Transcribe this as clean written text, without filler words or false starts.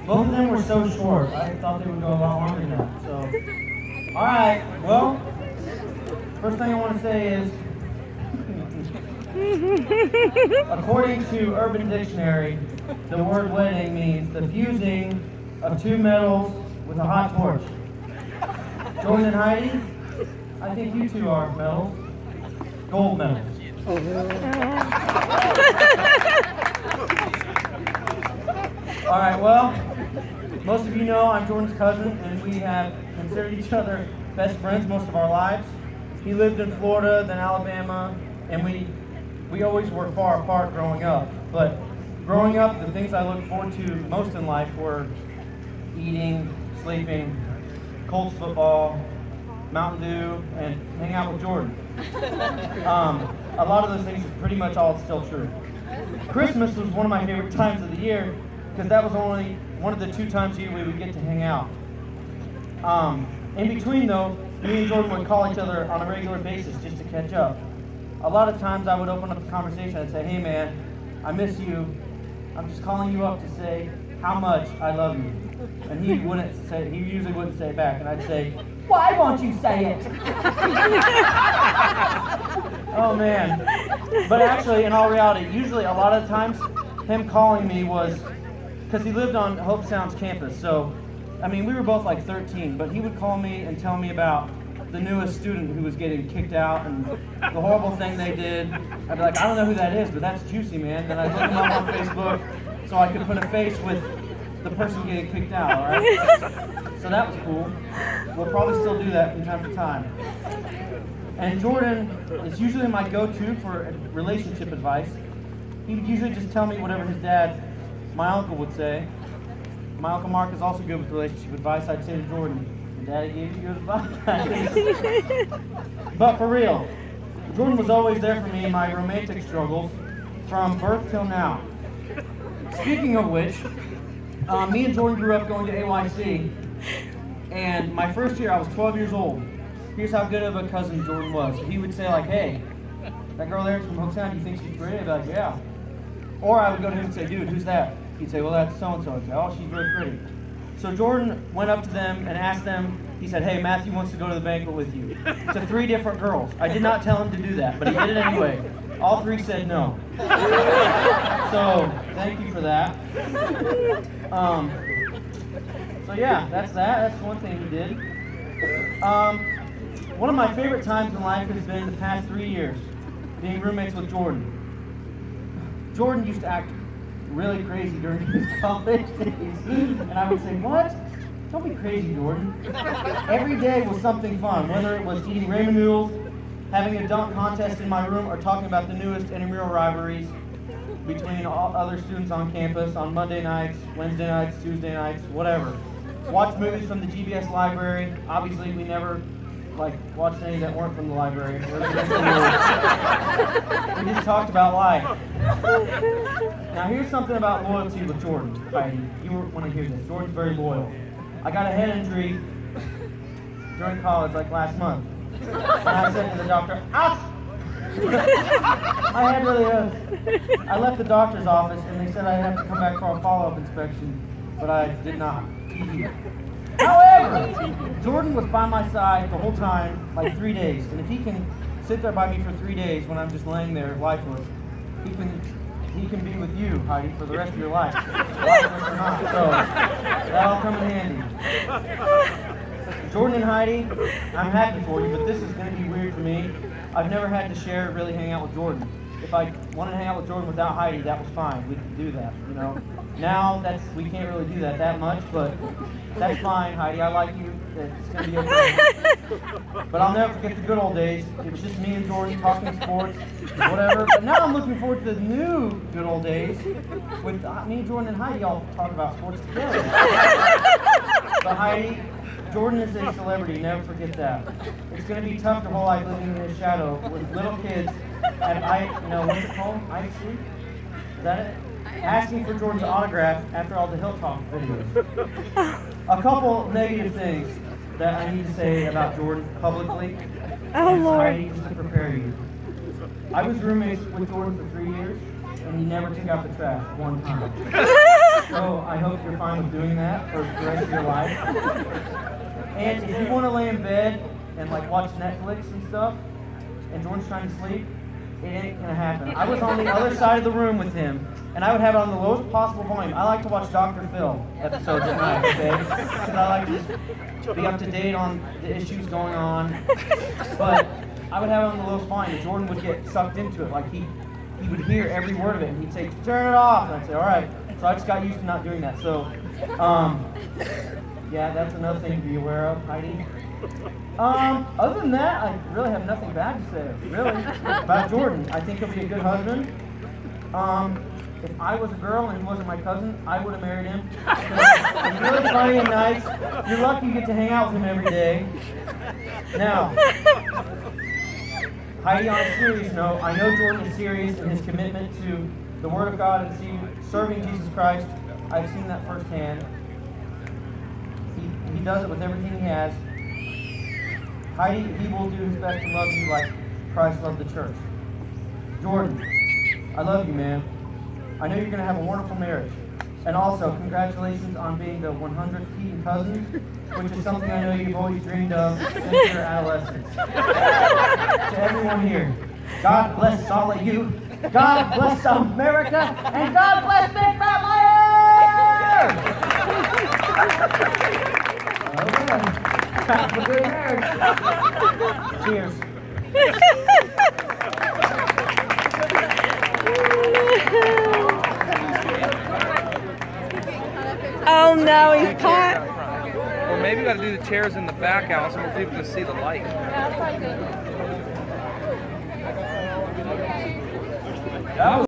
Both of them were so short. I thought they would go a lot longer than that. So, all right. Well, first thing I want to say is, according to Urban Dictionary, the word wedding means the fusing of two metals with a hot torch. Jordan and Heidi, I think you two are metals. Gold medals. All right, well, most of you know I'm Jordan's cousin, and we have considered each other best friends most of our lives. He lived in Florida, then Alabama, and we always were far apart growing up. But growing up, the things I looked forward to most in life were eating, sleeping, Colts football, Mountain Dew, and hang out with Jordan. A lot of those things are pretty much all still true. Christmas was one of my favorite times of the year because that was only one of the 2 times a year we would get to hang out. In between though, me and Jordan would call each other on a regular basis just to catch up. A lot of times I would open up the conversation and say, hey man, I miss you. I'm just calling you up to say how much I love you. And he usually wouldn't say it back, and I'd say, why won't you say it? Oh man. But actually, in all reality, usually a lot of times, him calling me was, because he lived on Hope Sound's campus, so, I mean, we were both like 13, but he would call me and tell me about the newest student who was getting kicked out and the horrible thing they did. I'd be like, I don't know who that is, but that's juicy, man. Then I'd look him up on Facebook so I could put a face with the person getting kicked out, all right? So that was cool. We'll probably still do that from time to time. And Jordan is usually my go-to for relationship advice. He would usually just tell me whatever his dad, my uncle, would say. My Uncle Mark is also good with relationship advice. I'd say to Jordan, your daddy gave you good advice. But for real, Jordan was always there for me in my romantic struggles from birth till now. Speaking of which, me and Jordan grew up going to AYC, and my first year I was 12 years old. Here's how good of a cousin Jordan was. He would say like, hey, that girl there from Hope Sound, you think she's pretty? I'd be like, yeah. Or I would go to him and say, dude, who's that? He'd say, well, that's so-and-so. I'd say, oh, she's really pretty. So Jordan went up to them and asked them, he said, hey, Matthew wants to go to the banquet with you. To 3 different girls. I did not tell him to do that, but he did it anyway. All 3 said no. So, thank you for that. So yeah, that's that. That's one thing he did. One of my favorite times in life has been the past 3 years, being roommates with Jordan. Jordan used to act really crazy during his college days, and I would say, what? Don't be crazy, Jordan. Every day was something fun, whether it was eating ramen noodles, having a dunk contest in my room, or talking about the newest intramural rivalries between all other students on campus on Monday nights, Wednesday nights, Tuesday nights, whatever. Watch movies from the GBS library. Obviously, we never watched any that weren't from the library. We just talked about life. Now, here's something about loyalty with Jordan. Heidi, you want to hear this. Jordan's very loyal. I got a head injury during college, like last month. And I said to the doctor, ouch! My head really hurts. I left the doctor's office and they said I'd have to come back for a follow-up inspection, but I did not. However, Jordan was by my side the whole time, like 3 days. And if he can sit there by me for 3 days when I'm just laying there lifeless, he can be with you, Heidi, for the rest of your life. Lifeless or not. So that'll come in handy. Jordan and Heidi, I'm happy for you, but this is going to be weird for me. I've never had to really hang out with Jordan. If I wanted to hang out with Jordan without Heidi, that was fine. We could do that, you know. Now we can't really do that much, but that's fine, Heidi. I like you. It's going to be okay. But I'll never forget the good old days. It was just me and Jordan talking sports, whatever. But now I'm looking forward to the new good old days with me, Jordan, and Heidi all talk about sports together. But Heidi, Jordan is a celebrity, never forget that. It's going to be tough your whole life living in his shadow with little kids at, what's it called? IC? Is that it? Asking for Jordan's autograph after all the Hill Talk videos. A couple negative things that I need to say about Jordan publicly. Oh, Lord. Heidi, just to prepare you. I was roommates with Jordan for 3 years, and he never took out the trash one time. So I hope you're fine with doing that for the rest of your life. And if you want to lay in bed and like watch Netflix and stuff, and Jordan's trying to sleep, it ain't gonna happen. I was on the other side of the room with him, and I would have it on the lowest possible volume. I like to watch Dr. Phil episodes at night, okay? Because I like to just be up to date on the issues going on. But I would have it on the lowest volume, and Jordan would get sucked into it. Like he would hear every word of it, and he'd say, "Turn it off," and I'd say, "All right." So I just got used to not doing that. So, yeah, that's another thing to be aware of, Heidi. Other than that, I really have nothing bad to say, really, about Jordan. I think he'll be a good husband. If I was a girl and he wasn't my cousin, I would have married him. He's really funny and nice. You're lucky you get to hang out with him every day. Now, Heidi, on a serious note, I know Jordan is serious in his commitment to the Word of God and serving Jesus Christ. I've seen that firsthand. He does it with everything he has. Heidi, he will do his best to love you like Christ loved the church. Jordan, I love you, man. I know you're going to have a wonderful marriage. And also, congratulations on being the 100th Keaton cousin, which is something I know you've always dreamed of since your adolescence. To everyone here, God bless all of you. God bless America, and God bless Big Fat Liar! Okay. Have a great marriage. Cheers. Oh no, he's caught. Or maybe we got to do the chairs in the back out so more people can see the light. That was